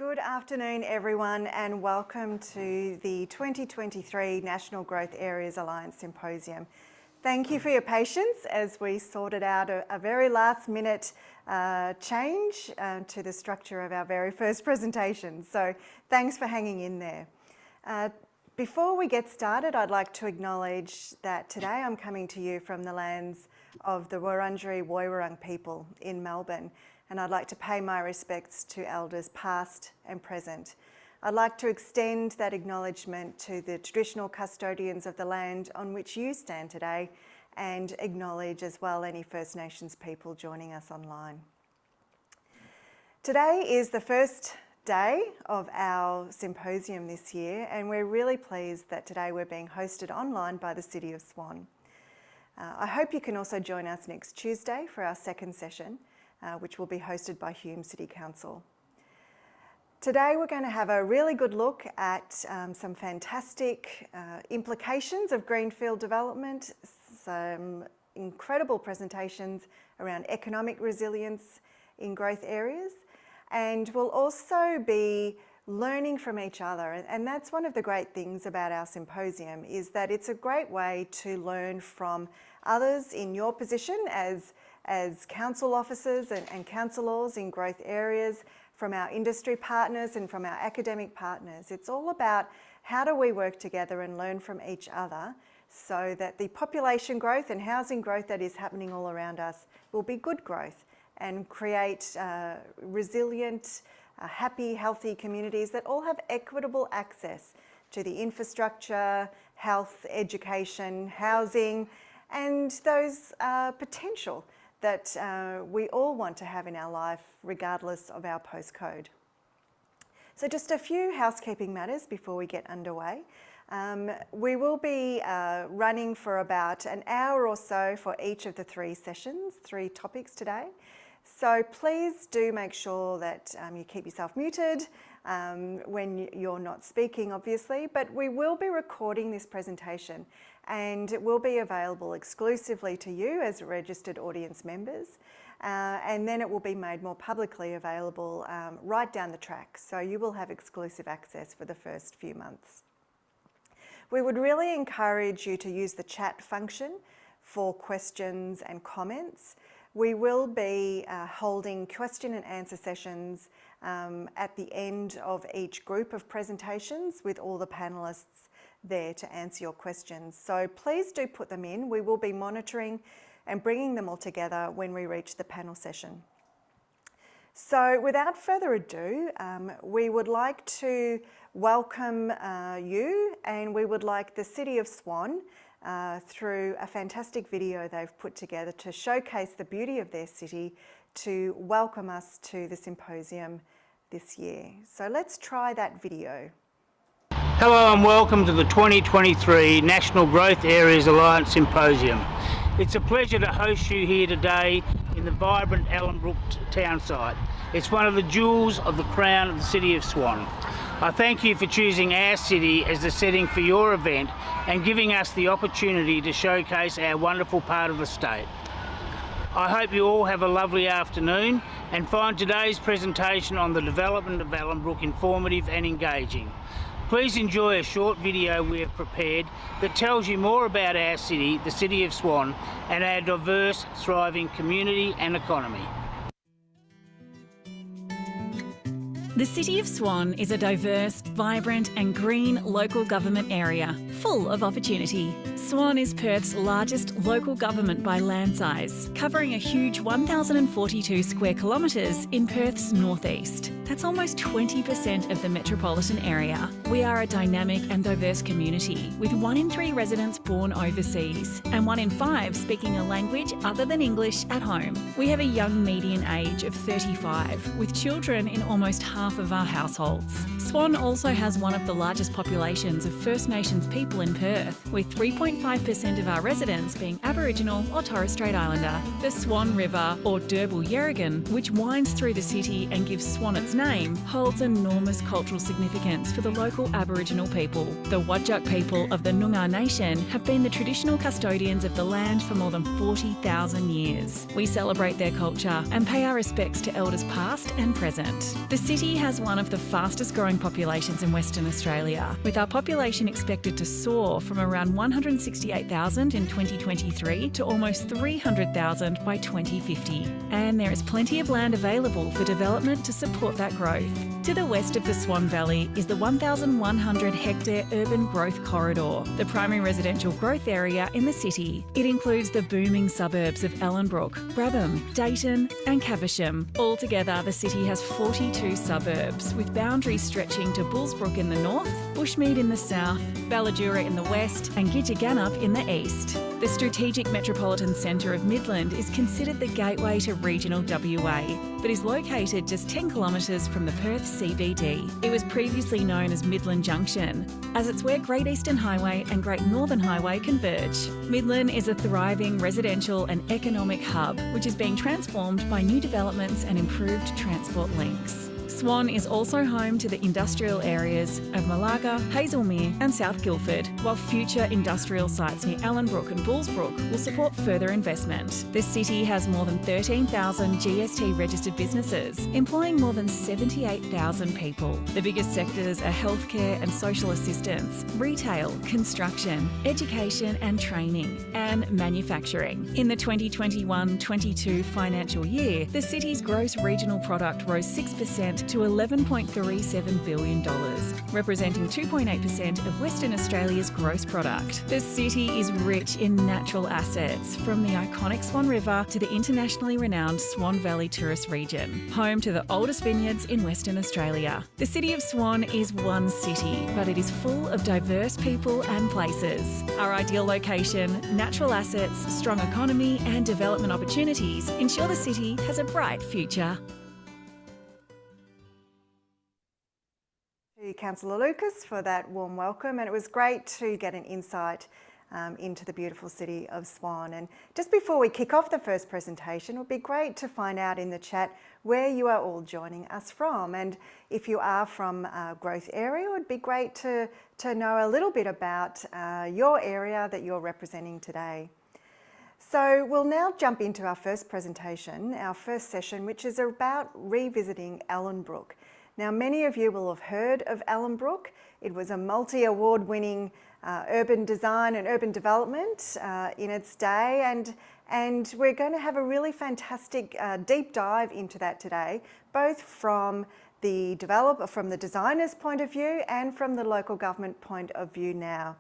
Good afternoon everyone and welcome to the 2023 National Growth Areas Alliance Symposium. Thank you for your patience as we sorted out a very last minute change to the structure of our very first presentation. So thanks for hanging in there. Before we get started, I'd like to acknowledge that today I'm coming to you from the lands of the Wurundjeri Woiwurrung people in Melbourne, and I'd like to pay my respects to elders past and present. I'd like to extend that acknowledgement to the traditional custodians of the land on which you stand today, and acknowledge as well any First Nations people joining us online. Today is the first day of our symposium this year, and we're really pleased that today we're being hosted online by the City of Swan. I hope you can also join us next Tuesday for our second session, which will be hosted by Hume City Council. Today we're going to have a really good look at some fantastic implications of greenfield development, some incredible presentations around economic resilience in growth areas, and we'll also be learning from each other. And that's one of the great things about our symposium, is that it's a great way to learn from others in your position as council officers and councillors in growth areas, from our industry partners and from our academic partners. It's all about how do we work together and learn from each other so that the population growth and housing growth that is happening all around us will be good growth and create resilient, happy, healthy communities that all have equitable access to the infrastructure, health, education, housing, and those potential that we all want to have in our life, regardless of our postcode. So just a few housekeeping matters before we get underway. We will be running for about an hour or so for each of the three sessions, three topics today. So please do make sure that you keep yourself muted when you're not speaking, obviously, but we will be recording this presentation and it will be available exclusively to you as registered audience members, and then it will be made more publicly available right down the track, so you will have exclusive access for the first few months. We would really encourage you to use the chat function for questions and comments. We will be holding question and answer sessions at the end of each group of presentations with all the panellists there to answer your questions. So please do put them in. We will be monitoring and bringing them all together when we reach the panel session. So without further ado, we would like to welcome you, and we would like the City of Swan through a fantastic video they've put together to showcase the beauty of their city, to welcome us to the symposium this year. So let's try that video. Hello and welcome to the 2023 National Growth Areas Alliance Symposium. It's a pleasure to host you here today in the vibrant Ellenbrook town site. It's one of the jewels of the crown of the City of Swan. I thank you for choosing our city as the setting for your event and giving us the opportunity to showcase our wonderful part of the state. I hope you all have a lovely afternoon and find today's presentation on the development of Ellenbrook informative and engaging. Please enjoy a short video we have prepared that tells you more about our city, the City of Swan, and our diverse, thriving community and economy. The City of Swan is a diverse, vibrant and green local government area, full of opportunity. Swan is Perth's largest local government by land size, covering a huge 1,042 square kilometres in Perth's northeast. That's almost 20% of the metropolitan area. We are a dynamic and diverse community, with 1 in 3 residents born overseas and 1 in 5 speaking a language other than English at home. We have a young median age of 35, with children in almost half of our households. Swan also has one of the largest populations of First Nations people in Perth, with 3.9 0.5% of our residents being Aboriginal or Torres Strait Islander. The Swan River, or Derbil Yerrigan, which winds through the city and gives Swan its name, holds enormous cultural significance for the local Aboriginal people. The Wadjuk people of the Noongar Nation have been the traditional custodians of the land for more than 40,000 years. We celebrate their culture and pay our respects to elders past and present. The city has one of the fastest growing populations in Western Australia, with our population expected to soar from around 168,000 in 2023 to almost 300,000 by 2050. And there is plenty of land available for development to support that growth. To the west of the Swan Valley is the 1,100 hectare urban growth corridor, the primary residential growth area in the city. It includes the booming suburbs of Ellenbrook, Brabham, Dayton and Caversham. Altogether, the city has 42 suburbs, with boundaries stretching to Bullsbrook in the north, Bushmead in the south, Balladura in the west and Gidgegannup in the east. The strategic metropolitan centre of Midland is considered the gateway to regional WA, but is located just 10 kilometres from the Perth CBD. It was previously known as Midland Junction, as it's where Great Eastern Highway and Great Northern Highway converge. Midland is a thriving residential and economic hub, which is being transformed by new developments and improved transport links. Swan is also home to the industrial areas of Malaga, Hazelmere and South Guildford, while future industrial sites near Ellenbrook and Bullsbrook will support further investment. The city has more than 13,000 GST registered businesses, employing more than 78,000 people. The biggest sectors are healthcare and social assistance, retail, construction, education and training, and manufacturing. In the 2021-22 financial year, the city's gross regional product rose 6% to $11.37 billion, representing 2.8% of Western Australia's gross product. The city is rich in natural assets, from the iconic Swan River to the internationally renowned Swan Valley tourist region, home to the oldest vineyards in Western Australia. The City of Swan is one city, but it is full of diverse people and places. Our ideal location, natural assets, strong economy and development opportunities ensure the city has a bright future. Councillor Lucas for that warm welcome, and it was great to get an insight into the beautiful city of Swan. And just before we kick off the first presentation, it would be great to find out in the chat where you are all joining us from, and if you are from a growth area, it would be great to know a little bit about your area that you're representing today. So we'll now jump into our first presentation, our first session, which is about revisiting Ellenbrook. Now, many of you will have heard of Ellenbrook. It was a multi-award winning urban design and urban development in its day, and we're going to have a really fantastic deep dive into that today, both from the designer's point of view and from the local government point of view now.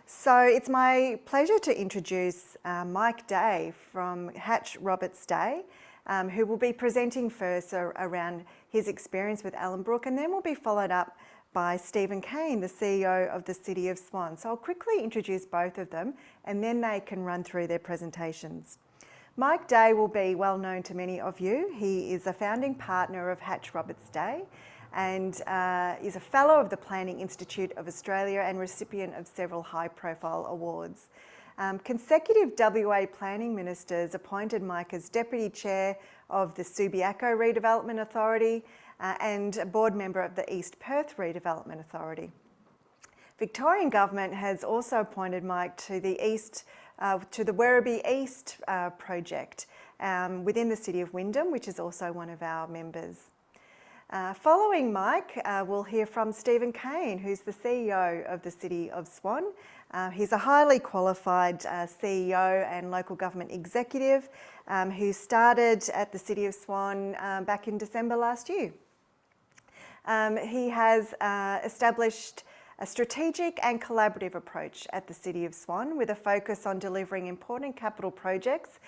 So it's my pleasure to introduce Mike Day from Hatch Roberts Day, who will be presenting first around his experience with Ellenbrook, and then will be followed up by Stephen Kane, the CEO of the City of Swan. So I'll quickly introduce both of them and then they can run through their presentations. Mike Day will be well known to many of you. He is a founding partner of Hatch Roberts Day and is a fellow of the Planning Institute of Australia and recipient of several high-profile awards. Consecutive WA planning ministers appointed Mike as Deputy Chair of the Subiaco Redevelopment Authority and a board member of the East Perth Redevelopment Authority. Victorian Government has also appointed Mike to the Werribee East project within the City of Wyndham, which is also one of our members. Following Mike, we'll hear from Stephen Kane, who's the CEO of the City of Swan. He's a highly qualified CEO and local government executive who started at the City of Swan back in December last year. He has established a strategic and collaborative approach at the City of Swan with a focus on delivering important capital projects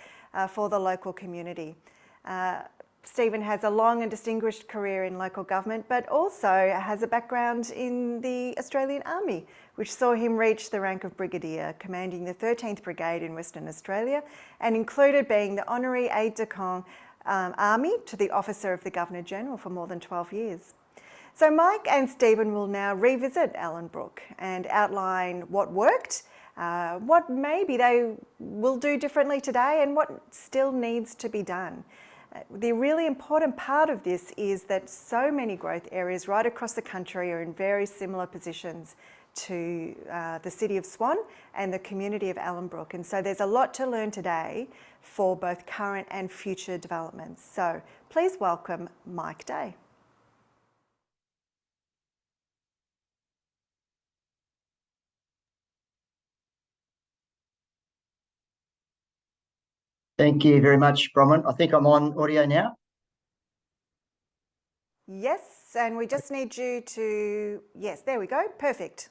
for the local community. Stephen has a long and distinguished career in local government, but also has a background in the Australian Army, which saw him reach the rank of Brigadier, commanding the 13th Brigade in Western Australia, and included being the Honorary Aide-de-Camp Army to the Officer of the Governor-General for more than 12 years. So Mike and Stephen will now revisit Ellenbrook and outline what worked what maybe they will do differently today and what still needs to be done. The really important part of this is that so many growth areas right across the country are in very similar positions to the City of Swan and the community of Ellenbrook. And so there's a lot to learn today for both current and future developments. So please welcome Mike Day. Thank you very much, Bronwyn. I think I'm on audio now. Yes, and we just need you to, yes, there we go, perfect.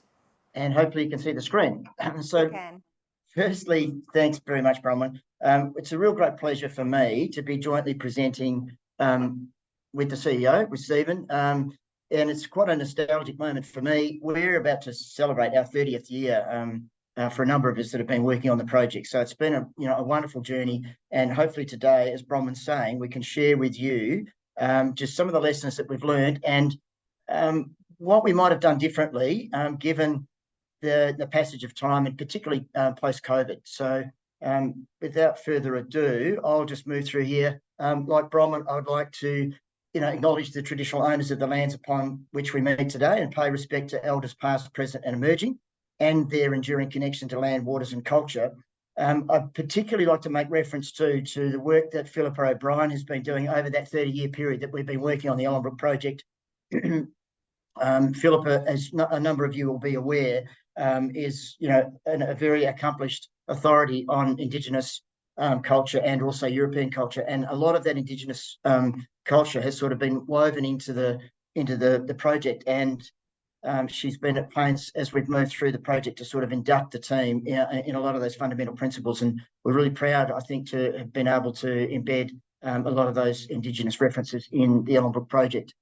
And hopefully you can see the screen. So We can. Firstly, thanks very much, Bronwyn. It's a real great pleasure for me to be jointly presenting with the CEO, with Stephen, and it's quite a nostalgic moment for me. We're about to celebrate our 30th year for a number of us that have been working on the project. So it's been a wonderful journey, and hopefully today, as Bronwyn's saying, we can share with you just some of the lessons that we've learned and what we might have done differently given the passage of time, and particularly post-COVID. So without further ado, I'll just move through here. Like Bronwyn, I would like to acknowledge the traditional owners of the lands upon which we meet today and pay respect to elders past, present and emerging, and their enduring connection to land, waters and culture. I'd particularly like to make reference to the work that Philippa O'Brien has been doing over that 30-year period that we've been working on the Ellenbrook project. Philippa, as a number of you will be aware, is a very accomplished authority on Indigenous culture and also European culture, and a lot of that Indigenous culture has sort of been woven into the project, and she's been at pains as we've moved through the project to sort of induct the team in a lot of those fundamental principles, and we're really proud, I think, to have been able to embed a lot of those Indigenous references in the Ellenbrook project.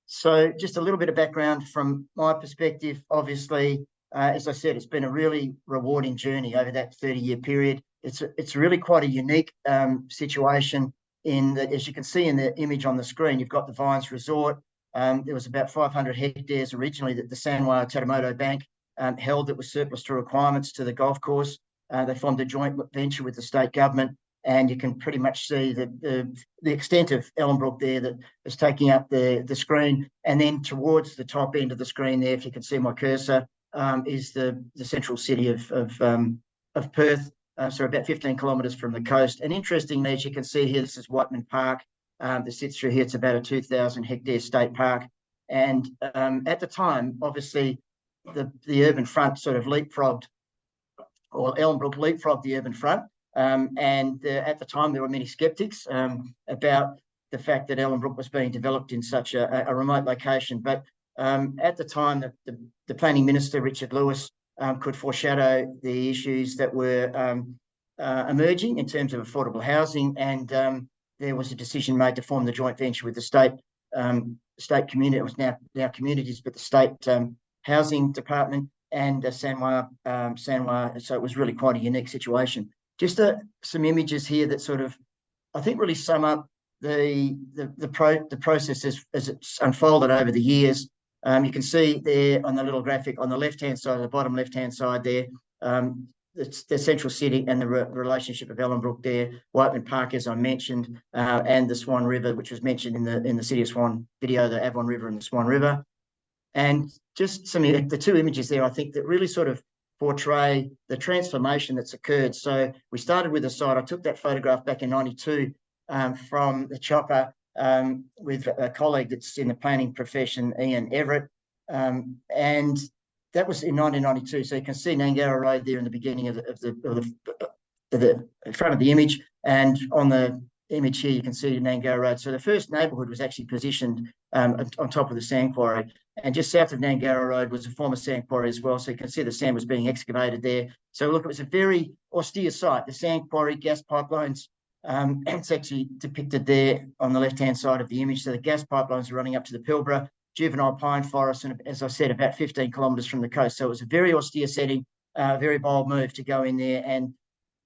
So just a little bit of background from my perspective. Obviously, as I said, it's been a really rewarding journey over that 30-year period. It's really quite a unique situation in that, as you can see in the image on the screen, you've got the Vines Resort. There was about 500 hectares originally that the Sanwa Tatamoto Bank held that was surplus to requirements to the golf course. They formed a joint venture with the state government, and you can pretty much see the extent of Ellenbrook there that is taking up the screen. And then towards the top end of the screen there, if you can see my cursor, is the central city of Perth, so about 15 kilometres from the coast. And interestingly, as you can see here, this is Whiteman Park that sits through here. It's about a 2,000 hectare state park. And at the time, obviously, the urban front sort of leapfrogged, or Ellenbrook leapfrogged the urban front. And at the time, there were many sceptics about the fact that Ellenbrook was being developed in such a remote location. But at the time, the planning minister, Richard Lewis, could foreshadow the issues that were emerging in terms of affordable housing. And there was a decision made to form the joint venture with the state community. It was now communities, but the state housing department and Sanwa. So it was really quite a unique situation. Just some images here that sort of, I think, really sum up the process as it's unfolded over the years. You can see there on the little graphic on the left-hand side, the bottom left-hand side there, the central city and the relationship of Ellenbrook there, Whiteman Park, as I mentioned, and the Swan River, which was mentioned in the City of Swan video, the Avon River and the Swan River. And just the two images there, I think, that really sort of portray the transformation that's occurred. So we started with a site. I took that photograph back in '92 from the chopper with a colleague that's in the planning profession, Ian Everett, and that was in 1992. So you can see Nangara Road there in the beginning of the front of the image, and on the image here you can see Nangara Road. So the first neighbourhood was actually positioned on top of the sand quarry, and just south of Nangara Road was a former sand quarry as well. So you can see the sand was being excavated there. So look, it was a very austere site. The sand quarry, gas pipelines, it's actually depicted there on the left-hand side of the image. So the gas pipelines are running up to the Pilbara, juvenile pine forest, and as I said, about 15 kilometres from the coast. So it was a very austere setting, very bold move to go in there. And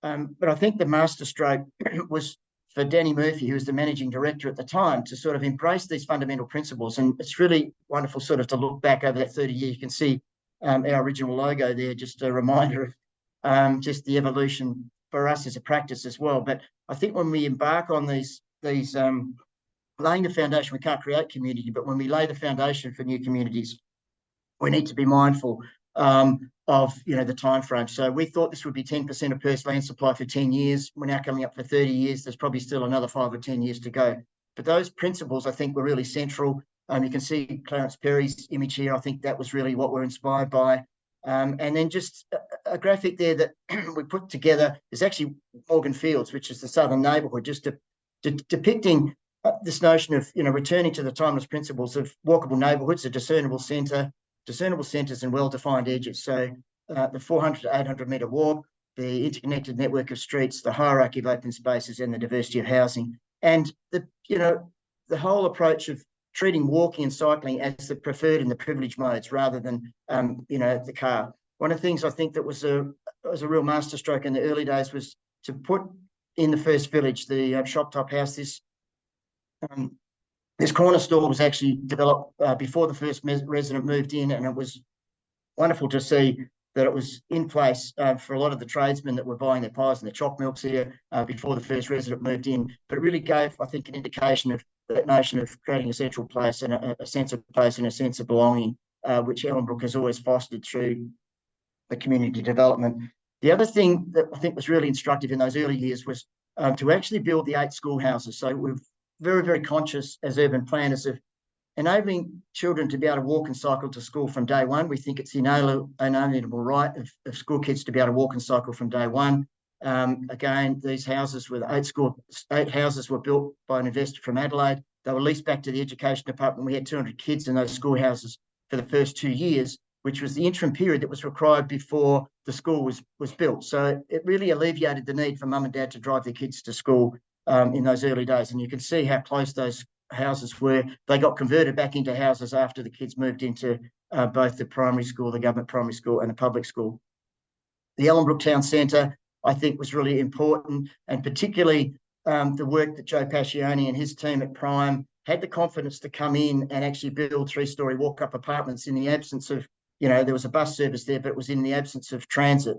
but I think the masterstroke was for Danny Murphy, who was the managing director at the time, to sort of embrace these fundamental principles. And it's really wonderful sort of to look back over that 30 years. You can see our original logo there, just a reminder of just the evolution for us as a practice as well. But I think when we embark on these laying the foundation, we can't create community, but when we lay the foundation for new communities, we need to be mindful of the time frame. So we thought this would be 10% of Perth's land supply for 10 years. We're now coming up for 30 years. There's probably still another 5 or 10 years to go. But those principles, I think, were really central. You can see Clarence Perry's image here. I think that was really what we're inspired by. And then just a graphic there that we put together is actually Morgan Fields, which is the southern neighbourhood, just depicting this notion of returning to the timeless principles of walkable neighbourhoods, a discernible centres and well-defined edges. So the 400 to 800 metre walk, the interconnected network of streets, the hierarchy of open spaces, and the diversity of housing, and the whole approach of treating walking and cycling as the preferred and the privileged modes rather than the car. One of the things I think that was a real masterstroke in the early days was to put in the first village the shop top house. This corner store was actually developed before the first resident moved in, and it was wonderful to see that it was in place for a lot of the tradesmen that were buying their pies and their choc milks here before the first resident moved in. But it really gave, I think, an indication of that notion of creating a central place and a sense of place and a sense of belonging, which Ellenbrook has always fostered through the community development. The other thing that I think was really instructive in those early years was to actually build the 8 schoolhouses. So we're very, very conscious as urban planners of enabling children to be able to walk and cycle to school from day one. We think it's the inalienable right of school kids to be able to walk and cycle from day one. Again, these houses were 8 houses were built by an investor from Adelaide. They were leased back to the education department. We had 200 kids in those schoolhouses for the first 2 years, which was the interim period that was required before the school was built. So it really alleviated the need for mum and dad to drive their kids to school in those early days. And you can see how close those houses were. They got converted back into houses after the kids moved into both the primary school, the government primary school, and the public school. The Ellenbrook Town Centre, I think, was really important, and particularly the work that Joe Pascioni and his team at Prime had the confidence to come in and actually build 3-storey walk-up apartments in the absence of, there was a bus service there, but it was in the absence of transit.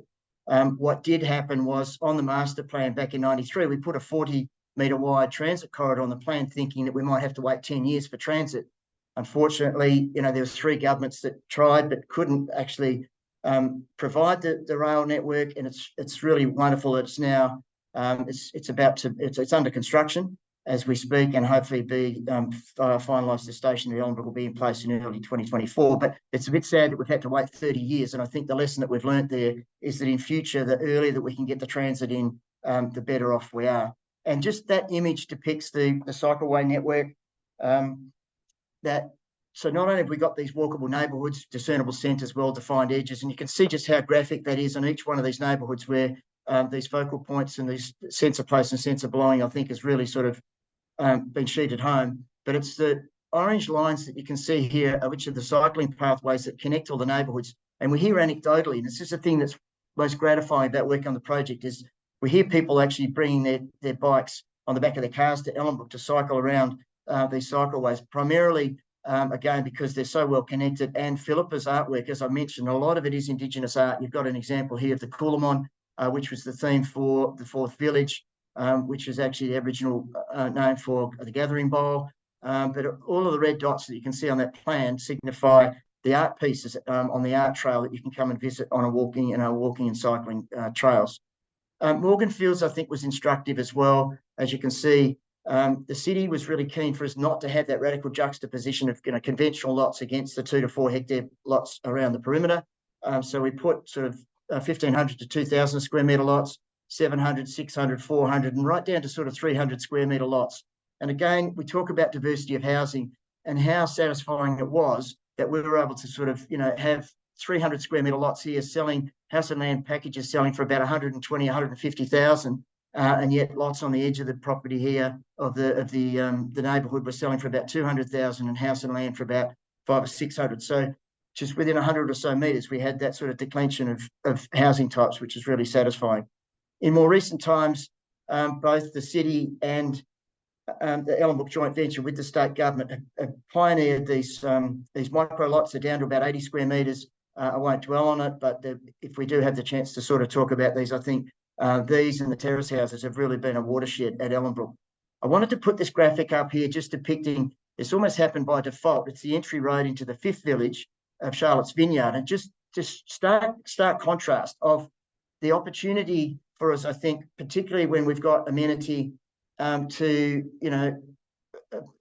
What did happen was on the master plan back in 93, we put a 40-metre wide transit corridor on the plan, thinking that we might have to wait 10 years for transit. Unfortunately, there was 3 governments that tried but couldn't actually provide the rail network, and it's really wonderful that it's now it's under construction as we speak, and hopefully be finalised. The station at Ellenbrook will be in place in early 2024. But it's a bit sad that we've had to wait 30 years, and I think the lesson that we've learnt there is that in future, the earlier that we can get the transit in, the better off we are. And just that image depicts the cycleway network. So not only have we got these walkable neighbourhoods, discernible centres, well-defined edges, and you can see just how graphic that is on each one of these neighbourhoods where these focal points and these sense of place and sense of belonging, I think, has really sort of been sheeted home. But it's the orange lines that you can see here, which are the cycling pathways that connect all the neighbourhoods. And we hear anecdotally, and this is the thing that's most gratifying about working on the project, is we hear people actually bringing their bikes on the back of their cars to Ellenbrook to cycle around these cycleways, primarily, again, because they're so well connected. And Philippa's artwork, as I mentioned, a lot of it is Indigenous art. You've got an example here of the Coolamon, which was the theme for the 4th village, which is actually the Aboriginal name for the gathering bowl. But all of the red dots that you can see on that plan signify the art pieces on the art trail that you can come and visit on walking and cycling trails. Morgan Fields, I think, was instructive as well. As you can see, the city was really keen for us not to have that radical juxtaposition of conventional lots against the 2 to 4 hectare lots around the perimeter. So we put sort of 1,500 to 2,000 square metre lots, 700, 600, 400, and right down to sort of 300 square metre lots. And again, we talk about diversity of housing and how satisfying it was that we were able to sort of, have 300 square metre lots here selling, house and land packages selling for about 120, 150,000, and yet lots on the edge of the property here of the neighbourhood were selling for about 200,000, and house and land for about 500 or 600. So just within 100 or so metres, we had that sort of declension of housing types, which is really satisfying. In more recent times, both the city and the Ellenbrook joint venture with the state government have pioneered these micro lots. They're down to about 80 square metres. I won't dwell on it, but if we do have the chance to sort of talk about these, I think these and the terrace houses have really been a watershed at Ellenbrook. I wanted to put this graphic up here just depicting, this almost happened by default. It's the entry road into the 5th village of Charlotte's Vineyard, and just stark contrast of the opportunity for us, I think, particularly when we've got amenity to,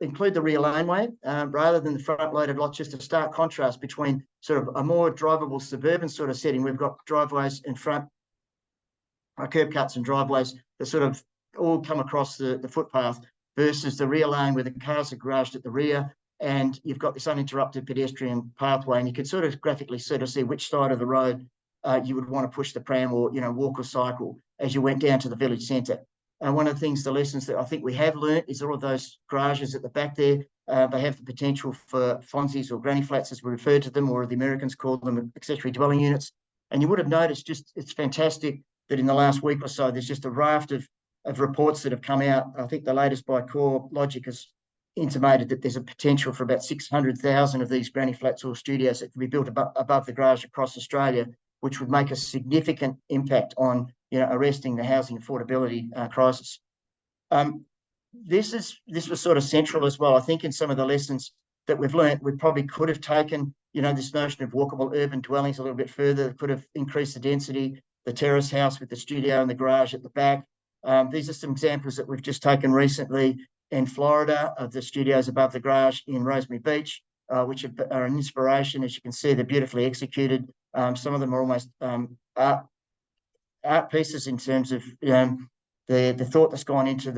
include the rear laneway rather than the front-loaded lot, just a stark contrast between sort of a more drivable suburban sort of setting. We've got driveways in front, curb cuts and driveways that sort of all come across the footpath versus the rear lane where the cars are garaged at the rear, and you've got this uninterrupted pedestrian pathway, and you can sort of graphically sort of see which side of the road you would want to push the pram or, walk or cycle as you went down to the village centre. One of the things, the lessons that I think we have learnt is all of those garages at the back there, they have the potential for fonzies or granny flats, as we refer to them, or the Americans call them accessory dwelling units. And you would have noticed it's fantastic that in the last week or so, there's just a raft of reports that have come out. I think the latest by Core Logic has intimated that there's a potential for about 600,000 of these granny flats or studios that can be built above the garage across Australia, which would make a significant impact on arresting the housing affordability crisis. This was sort of central as well. I think in some of the lessons that we've learned, we probably could have taken this notion of walkable urban dwellings a little bit further. Could have increased the density, the terrace house with the studio and the garage at the back. These are some examples that we've just taken recently in Florida of the studios above the garage in Rosemary Beach, which are an inspiration. As you can see, they're beautifully executed. Some of them are almost art pieces in terms of the thought that's gone into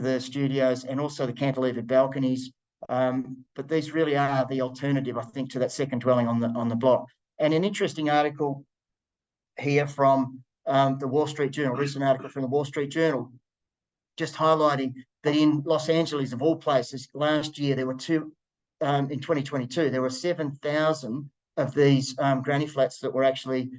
the studios, and also the cantilevered balconies. But these really are the alternative, I think, to that second dwelling on the block. And an interesting article here from the Wall Street Journal, recent article from the Wall Street Journal, just highlighting that in Los Angeles, of all places, last year there were in 2022, there were 7,000 of these granny flats that were actually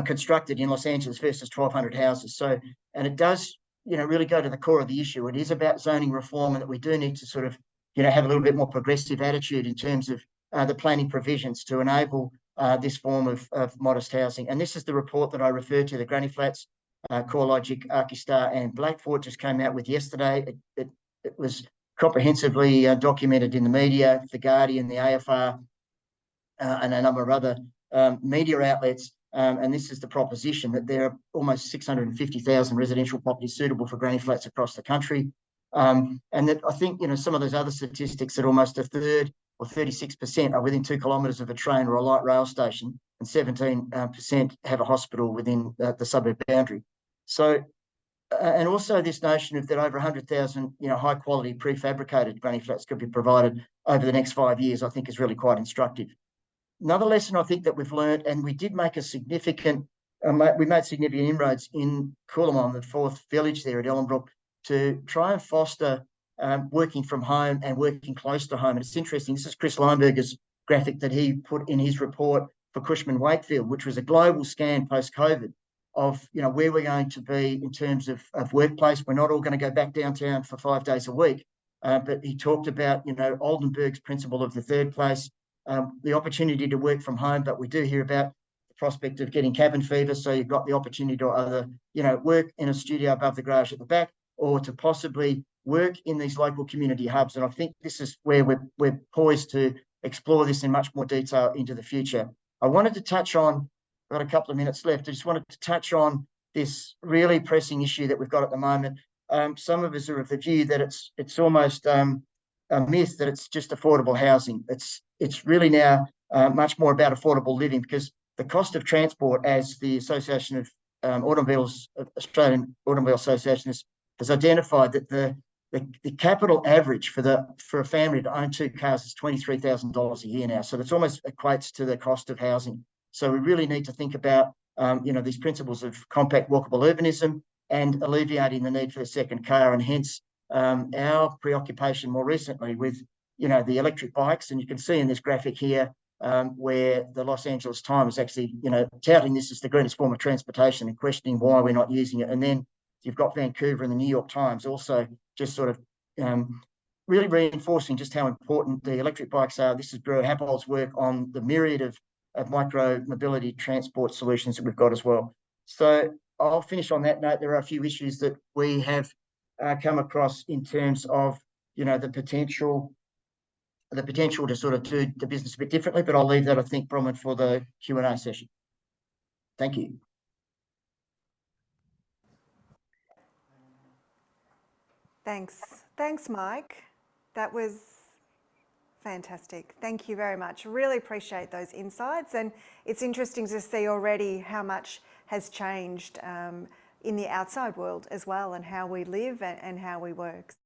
constructed in Los Angeles versus 1,200 houses. So, and it does, really go to the core of the issue. It is about zoning reform, and that we do need to sort of, have a little bit more progressive attitude in terms of the planning provisions to enable this form of modest housing. And this is the report that I referred to, the granny flats, CoreLogic, Archistar and Blackford just came out with yesterday. It was comprehensively documented in the media, The Guardian, the AFR, and a number of other media outlets. And this is the proposition that there are almost 650,000 residential properties suitable for granny flats across the country. And that I think, some of those other statistics that almost a third or 36% are within 2 kilometres of a train or a light rail station, and 17% have a hospital within the suburb boundary. So, and also this notion of that over 100,000, high quality prefabricated granny flats could be provided over the next 5 years, I think is really quite instructive. Another lesson I think that we've learned, and we did make a significant, we made significant inroads in Coolamon, the 4th village there at Ellenbrook, to try and foster working from home and working close to home. And it's interesting, this is Chris Leinberger's graphic that he put in his report for Cushman Wakefield, which was a global scan post-COVID of, where we're going to be in terms of workplace. We're not all going to go back downtown for 5 days a week, but he talked about, Oldenburg's principle of the third place, the opportunity to work from home, but we do hear about the prospect of getting cabin fever. So you've got the opportunity to either, work in a studio above the garage at the back, or to possibly work in these local community hubs. And I think this is where we're poised to explore this in much more detail into the future. I wanted to touch on, I've got a couple of minutes left, I just wanted to touch on this really pressing issue that we've got at the moment. Some of us are of the view that it's almost a myth that it's just affordable housing. It's really now much more about affordable living, because the cost of transport, as the Association of Australian Automobile Association has identified, that the capital average for a family to own 2 cars is $23,000 a year now. So that's almost equates to the cost of housing. So we really need to think about these principles of compact walkable urbanism and alleviating the need for a second car, and hence our preoccupation more recently with the electric bikes. And you can see in this graphic here where the Los Angeles Times is actually touting this as the greenest form of transportation and questioning why we're not using it. And then you've got Vancouver and the New York Times also just sort of really reinforcing just how important the electric bikes are. This is Brewer Happold's work on the myriad of micro mobility transport solutions that we've got as well. So I'll finish on that note. There are a few issues that we have come across in terms of, the potential to sort of do the business a bit differently, but I'll leave that, I think, Bronwyn, for the Q&A session. Thank you. Thanks, Mike. That was fantastic. Thank you very much. Really appreciate those insights, and it's interesting to see already how much has changed in the outside world as well, and how we live and how we work.